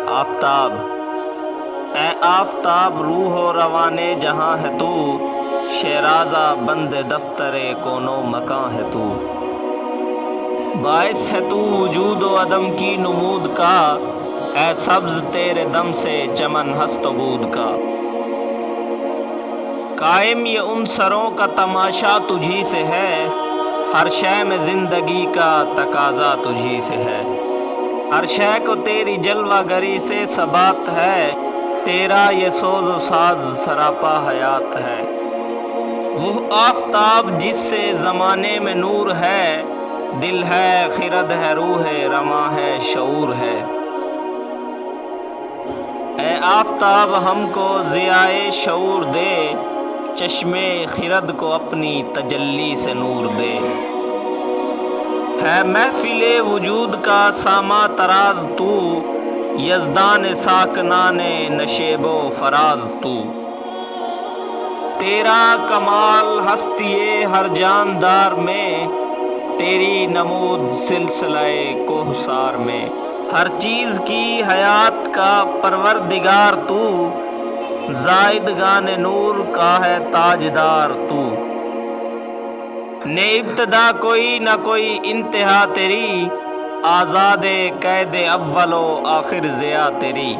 آفتاب، اے آفتاب روح و روانے جہاں ہے تو، شیرازہ بند دفتر کون و مکاں ہے تو، باعث ہے تو وجود و عدم کی نمود کا، اے سبز تیرے دم سے چمن ہست و بود کا، قائم یہ ان سروں کا تماشا تجھی سے ہے، ہر شے میں زندگی کا تقاضا تجھی سے ہے، ہر شے کو تیری جلوہ گری سے ثبات ہے، تیرا یہ سوز و ساز سراپا حیات ہے، وہ آفتاب جس سے زمانے میں نور ہے، دل ہے خرد ہے روح رواں ہے شعور ہے، اے آفتاب ہم کو ضیائے شعور دے، چشمے خرد کو اپنی تجلی سے نور دے، ہے محفل وجود کا ساماں تراز تو، یزدان ساکنان نشیب و فراز تو، تیرا کمال ہستی ہر جاندار میں، تیری نمود سلسلہ کوہسار میں، ہر چیز کی حیات کا پروردگار تو، زائدگان نور کا ہے تاجدار تو، نے ابتدا کوئی نہ کوئی انتہا تیری، آزاد قید اول و آخر ضیا تیری،